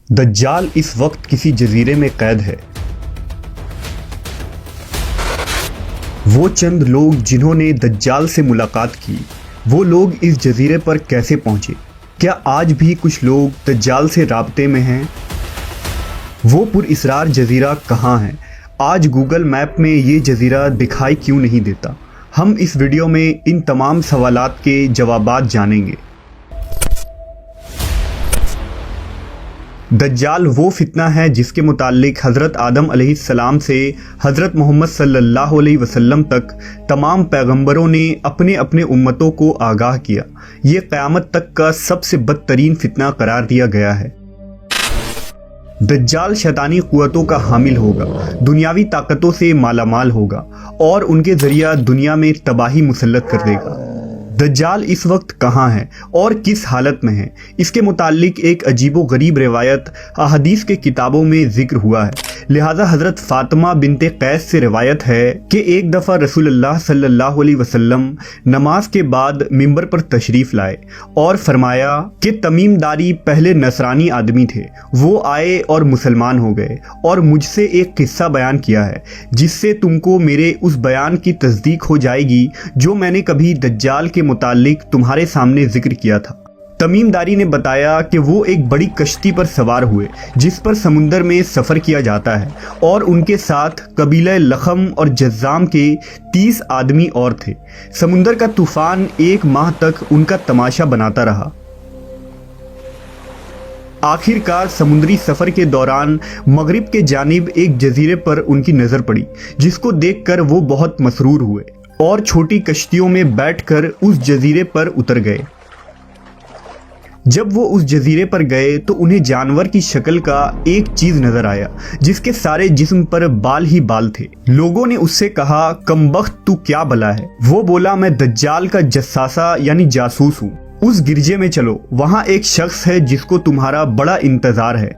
दज्जाल इस वक्त किसी जजीरे में कैद है। वो चंद लोग जिन्होंने दज्जाल से मुलाकात की, वो लोग इस जजीरे पर कैसे पहुंचे? क्या आज भी कुछ लोग दज्जाल से राब्ते में हैं? वो पुरइसरार जजीरा कहाँ है? आज गूगल मैप में ये जजीरा दिखाई क्यों नहीं देता? हम इस वीडियो में इन तमाम सवालात के जवाबात जानेंगे। दज्जाल वो फितना है जिसके मुताल्लिक हज़रत आदम अलैहिस्सलाम से हज़रत मोहम्मद सल्लल्लाहु अलैहि वसल्लम तक तमाम पैगंबरों ने अपने अपने उम्मतों को आगाह किया। ये क़यामत तक का सबसे बदतरीन फितना करार दिया गया है। दज्जाल शैतानी क़ुव्वतों का हामिल होगा, दुनियावी ताकतों से मालामाल होगा और उनके ज़रिया दुनिया में तबाही मुसल्लत कर देगा। दज्जाल इस वक्त कहाँ है और किस हालत में है? इसके मुताल्लिक एक अजीबो गरीब रिवायत अहदीस के किताबों में जिक्र हुआ है। लिहाजा हज़रत फ़ातिमा बिनते कैस से रिवायत है कि एक दफ़ा रसूलुल्लाह सल्लल्लाहु अलैहि वसल्लम नमाज के बाद मिंबर पर तशरीफ़ लाए और फरमाया कि तमीमदारी पहले नसरानी आदमी थे, वो आए और मुसलमान हो गए और मुझसे एक किस्सा बयान किया है जिससे तुमको मेरे उस बयान की तस्दीक हो जाएगी जो मैंने कभी दज्जाल के मुताल्लिक तुम्हारे सामने जिक्र किया था। तमीमदारी ने बताया कि वो एक बड़ी कश्ती पर सवार हुए जिस पर समुंदर में सफ़र किया जाता है और उनके साथ कबीला लखम और जज़्ज़ाम के 30 आदमी और थे। समुंदर का तूफ़ान 1 माह तक उनका तमाशा बनाता रहा। आखिरकार समुद्री सफ़र के दौरान मगरिब के जानिब एक जजीरे पर उनकी नज़र पड़ी जिसको देखकर वो बहुत मसरूर हुए और छोटी कश्तियों में बैठकर उस जजीरे पर उतर गए। जब वो उस जजीरे पर गए तो उन्हें जानवर की शक्ल का एक चीज नजर आया जिसके सारे जिस्म पर बाल ही बाल थे। लोगों ने उससे कहा, कमबख्त तू क्या बला है? वो बोला, मैं दज्जाल का जस्सासा यानी जासूस हूँ। उस गिरजे में चलो, वहाँ एक शख्स है जिसको तुम्हारा बड़ा इंतजार है।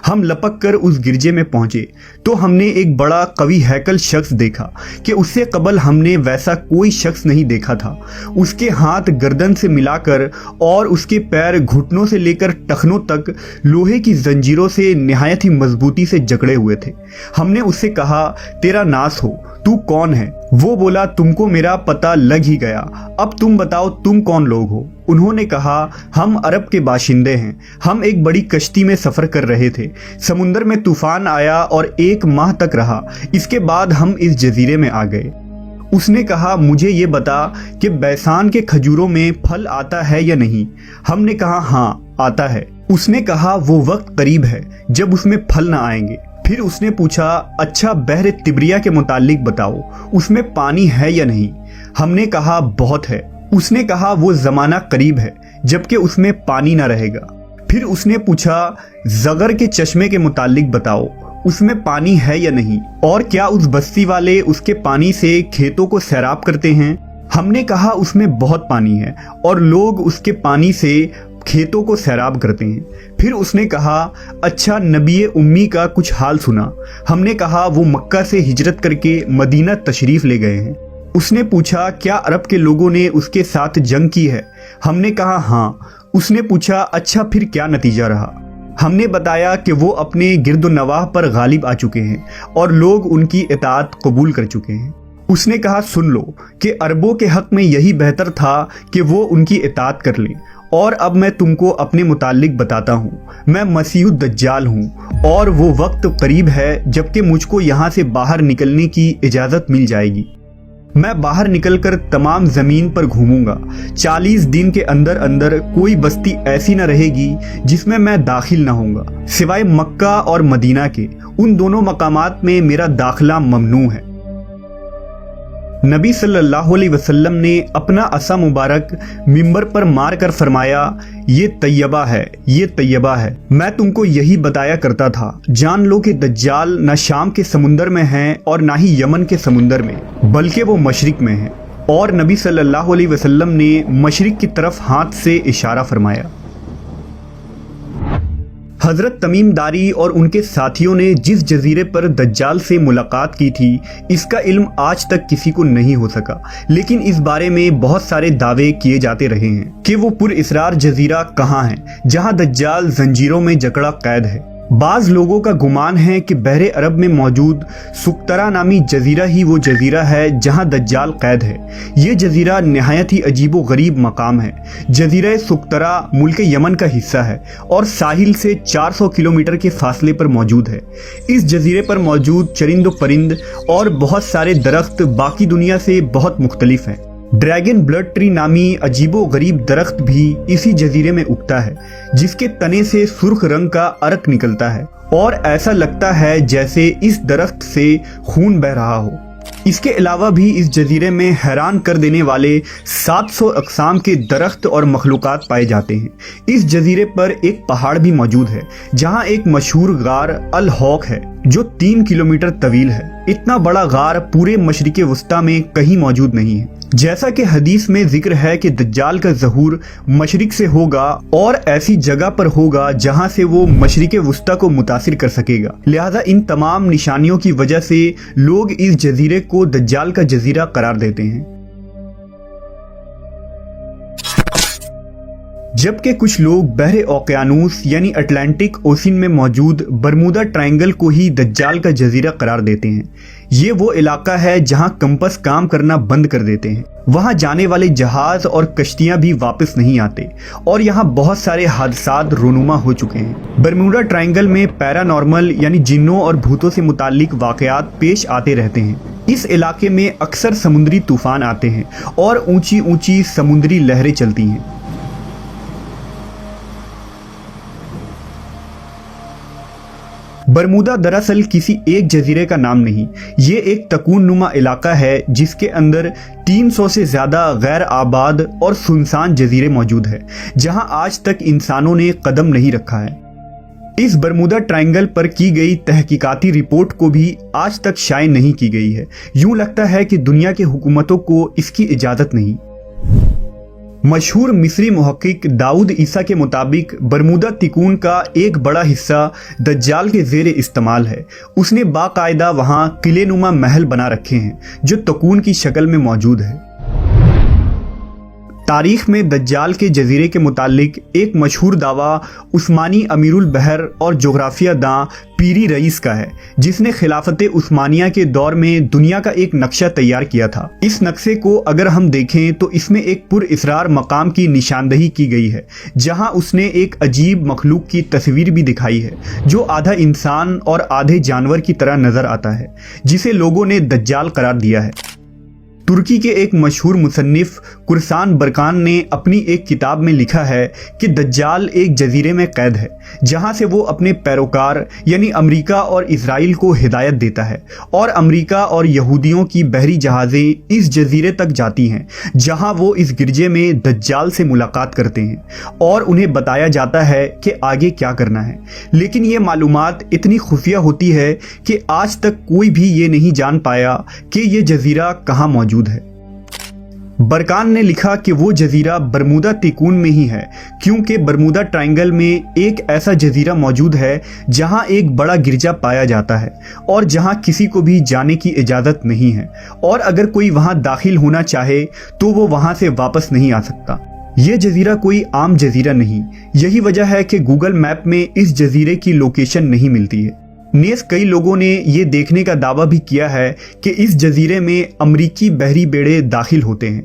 हम लपक कर उस गिरजे में पहुंचे तो हमने एक बड़ा कवी हैकल शख्स देखा कि उससे कबल हमने वैसा कोई शख्स नहीं देखा था। उसके हाथ गर्दन से मिलाकर और उसके पैर घुटनों से लेकर टखनों तक लोहे की जंजीरों से निहायत ही मजबूती से जकड़े हुए थे। हमने उससे कहा, तेरा नास हो, तू कौन है? वो बोला, तुमको मेरा पता लग ही गया, अब तुम बताओ तुम कौन लोग हो? उन्होंने कहा, हम अरब के बाशिंदे हैं। हम एक बड़ी कश्ती में सफ़र कर रहे थे। समुंदर में तूफान आया और 1 माह तक रहा। इसके बाद हम इस जजीरे में आ गए। उसने कहा, मुझे ये बता कि बैसान के खजूरों में फल आता है या नहीं? हमने कहा, हाँ आता है। उसने कहा, वो वक्त करीब है जब उसमें फल ना आएंगे। फिर उसने पूछा, अच्छा बहर तिब्रिया के मुतालिक बताओ, उसमें पानी है या नहीं? हमने कहा, बहुत है। उसने कहा, वो ज़माना करीब है जबकि उसमें पानी ना रहेगा। फिर उसने पूछा, ज़गर के चश्मे के मुतालिक बताओ, उसमें पानी है या नहीं? और क्या उस बस्ती वाले उसके पानी से खेतों को सैराब करते हैं? हमने कहा, उसमें बहुत पानी है और लोग उसके पानी से खेतों को सैराब करते हैं। फिर उसने कहा, अच्छा नबी उम्मी का कुछ हाल सुना? हमने कहा, वो मक्का से हिजरत करके मदीना तशरीफ़ ले गए हैं। उसने पूछा, क्या अरब के लोगों ने उसके साथ जंग की है? हमने कहा, हाँ। उसने पूछा, अच्छा फिर क्या नतीजा रहा? हमने बताया कि वो अपने गिरदो नवाह पर गालिब आ चुके हैं और लोग उनकी इताअत कबूल कर चुके हैं। उसने कहा, सुन लो कि अरबों के हक़ में यही बेहतर था कि वो उनकी इताअत कर लें। और अब मैं तुमको अपने मुतालिक बताता हूँ। मैं मसीह दज्जाल हूँ और वो वक्त करीब है जबकि मुझको यहाँ से बाहर निकलने की इजाज़त मिल जाएगी। मैं बाहर निकलकर तमाम ज़मीन पर घूमूंगा। 40 दिन के अंदर अंदर कोई बस्ती ऐसी न रहेगी जिसमें मैं दाखिल न होऊंगा, सिवाय मक्का और मदीना के। उन दोनों मकामात में मेरा दाखिला ममनू है। नबी सल्लल्लाहु अलैहि वसल्लम ने अपना असा मुबारक मिंबर पर मार कर फरमाया, ये तैयबा है, ये तैयबा है। मैं तुमको यही बताया करता था। जान लो कि दज्जाल न शाम के समुंदर में है और ना ही यमन के समुंदर में, बल्कि वो मशरिक में है। और नबी सल्लल्लाहु अलैहि वसल्लम ने मशरिक की तरफ हाथ से इशारा फरमाया। حضرت تمیم داری اور ان کے ساتھیوں نے جس جزیرے پر دجال سے ملاقات کی تھی اس کا علم آج تک کسی کو نہیں ہو سکا، لیکن اس بارے میں بہت سارے دعوے کیے جاتے رہے ہیں کہ وہ پر اسرار جزیرہ کہاں ہے جہاں دجال زنجیروں میں جکڑا قید ہے۔ بعض لوگوں کا گمان ہے کہ بحر عرب میں موجود سقطرہ نامی جزیرہ ہی وہ جزیرہ ہے جہاں دجال قید ہے۔ یہ جزیرہ نہایت ہی عجیب و غریب مقام ہے۔ جزیرہ سقطرہ ملک یمن کا حصہ ہے اور ساحل سے 400 کلومیٹر کے فاصلے پر موجود ہے۔ اس جزیرے پر موجود چرند و پرند اور بہت سارے درخت باقی دنیا سے بہت مختلف ہیں۔ ڈریگن بلڈ ٹری نامی عجیب و غریب درخت بھی اسی جزیرے میں اگتا ہے، جس کے تنے سے سرخ رنگ کا عرق نکلتا ہے اور ایسا لگتا ہے جیسے اس درخت سے خون بہہ رہا ہو۔ اس کے علاوہ بھی اس جزیرے میں حیران کر دینے والے 700 اقسام کے درخت اور مخلوقات پائے جاتے ہیں۔ اس جزیرے پر ایک پہاڑ بھی موجود ہے جہاں ایک مشہور غار الحوق ہے جو 3 کلومیٹر طویل ہے۔ اتنا بڑا غار پورے مشرق وسطیٰ میں کہیں موجود نہیں ہے۔ جیسا کہ حدیث میں ذکر ہے کہ دجال کا ظہور مشرق سے ہوگا اور ایسی جگہ پر ہوگا جہاں سے وہ مشرق وسطیٰ کو متاثر کر سکے گا، لہذا ان تمام نشانیوں کی وجہ سے لوگ اس جزیرے کو دجال کا جزیرہ قرار دیتے ہیں۔ جبکہ کچھ لوگ بحر اوقیانوس یعنی اٹلانٹک اوشن میں موجود برمودا ٹرائنگل کو ہی دجال کا جزیرہ قرار دیتے ہیں۔ یہ وہ علاقہ ہے جہاں کمپس کام کرنا بند کر دیتے ہیں، وہاں جانے والے جہاز اور کشتیاں بھی واپس نہیں آتے اور یہاں بہت سارے حادثات رونما ہو چکے ہیں۔ برمودا ٹرائنگل میں پیرا نارمل یعنی جنوں اور بھوتوں سے متعلق واقعات پیش آتے رہتے ہیں۔ اس علاقے میں اکثر سمندری طوفان آتے ہیں اور اونچی اونچی سمندری لہریں چلتی ہیں۔ برمودا دراصل کسی ایک جزیرے کا نام نہیں، یہ ایک تکون نما علاقہ ہے جس کے اندر 300 سے زیادہ غیر آباد اور سنسان جزیرے موجود ہیں جہاں آج تک انسانوں نے قدم نہیں رکھا ہے۔ اس برمودا ٹرائنگل پر کی گئی تحقیقاتی رپورٹ کو بھی آج تک شائع نہیں کی گئی ہے۔ یوں لگتا ہے کہ دنیا کی حکومتوں کو اس کی اجازت نہیں۔ مشہور مصری محقق داؤد عیسیٰ کے مطابق برمودا تکون کا ایک بڑا حصہ دجال کے زیر استعمال ہے۔ اس نے باقاعدہ وہاں قلعے نما محل بنا رکھے ہیں جو تکون کی شکل میں موجود ہے۔ تاریخ میں دجال کے جزیرے کے متعلق ایک مشہور دعویٰ عثمانی امیر البحر اور جغرافیہ داں پیری رئیس کا ہے، جس نے خلافت عثمانیہ کے دور میں دنیا کا ایک نقشہ تیار کیا تھا۔ اس نقشے کو اگر ہم دیکھیں تو اس میں ایک پر اسرار مقام کی نشاندہی کی گئی ہے جہاں اس نے ایک عجیب مخلوق کی تصویر بھی دکھائی ہے جو آدھا انسان اور آدھے جانور کی طرح نظر آتا ہے، جسے لوگوں نے دجال قرار دیا ہے۔ ترکی کے ایک مشہور مصنف قرسان برکان نے اپنی ایک کتاب میں لکھا ہے کہ دجال ایک جزیرے میں قید ہے جہاں سے وہ اپنے پیروکار یعنی امریکہ اور اسرائیل کو ہدایت دیتا ہے، اور امریکہ اور یہودیوں کی بحری جہازیں اس جزیرے تک جاتی ہیں جہاں وہ اس گرجے میں دجال سے ملاقات کرتے ہیں اور انہیں بتایا جاتا ہے کہ آگے کیا کرنا ہے، لیکن یہ معلومات اتنی خفیہ ہوتی ہے کہ آج تک کوئی بھی یہ نہیں جان پایا کہ یہ جزیرہ کہاں موجود ہے۔ برکان نے لکھا کہ وہ جزیرہ برمودا تکون میں ہی ہے کیونکہ برمودا ٹرائنگل میں ایک ایسا جزیرہ موجود ہے جہاں ایک بڑا گرجا پایا جاتا ہے اور جہاں کسی کو بھی جانے کی اجازت نہیں ہے، اور اگر کوئی وہاں داخل ہونا چاہے تو وہ وہاں سے واپس نہیں آ سکتا۔ یہ جزیرہ کوئی عام جزیرہ نہیں، یہی وجہ ہے کہ گوگل میپ میں اس جزیرے کی لوکیشن نہیں ملتی ہے۔ نیز کئی لوگوں نے یہ دیکھنے کا دعویٰ بھی کیا ہے کہ اس جزیرے میں امریکی بحری بیڑے داخل ہوتے ہیں۔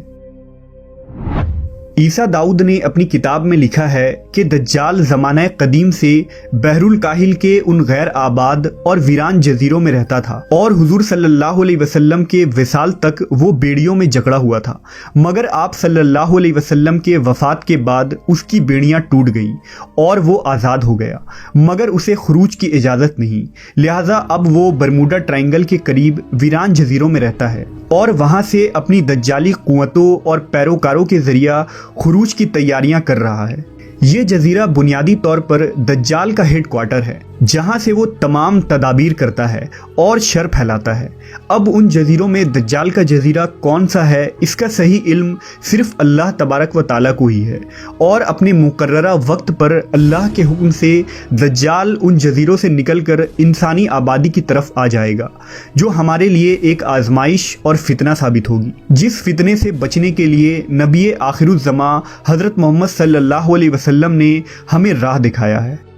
عیسیٰ داؤد نے اپنی کتاب میں لکھا ہے کہ دجال زمانہ قدیم سے بحر الکاہل کے ان غیر آباد اور ویران جزیروں میں رہتا تھا، اور حضور صلی اللہ علیہ وسلم کے وصال تک وہ بیڑیوں میں جکڑا ہوا تھا، مگر آپ صلی اللہ علیہ وسلم کے وفات کے بعد اس کی بیڑیاں ٹوٹ گئیں اور وہ آزاد ہو گیا، مگر اسے خروج کی اجازت نہیں، لہٰذا اب وہ برمودا ٹرائنگل کے قریب ویران جزیروں میں رہتا ہے اور وہاں سے اپنی دجالی قوتوں اور پیروکاروں کے ذریعہ خروج کی تیاریاں کر رہا ہے۔ یہ جزیرہ بنیادی طور پر دجال کا ہیڈ کوارٹر ہے۔ जहां से वो तमाम तदाबीर करता है और शर फैलाता है। अब उन जजीरों में दज्जाल का जजीरा कौन सा है, इसका सही इल्म सिर्फ अल्लाह तबारक व ताला को ही है, और अपने मुकर्ररा वक्त पर अल्लाह के हुक्म से दज्जाल उन जजीरों से निकलकर इंसानी आबादी की तरफ आ जाएगा, जो हमारे लिए एक आजमाइश और फितना साबित होगी, जिस फितने से बचने के लिए नबी आखिरुज़्ज़मा हज़रत मोहम्मद सल्लल्लाहु अलैहि वसल्लम ने हमें राह दिखाया है।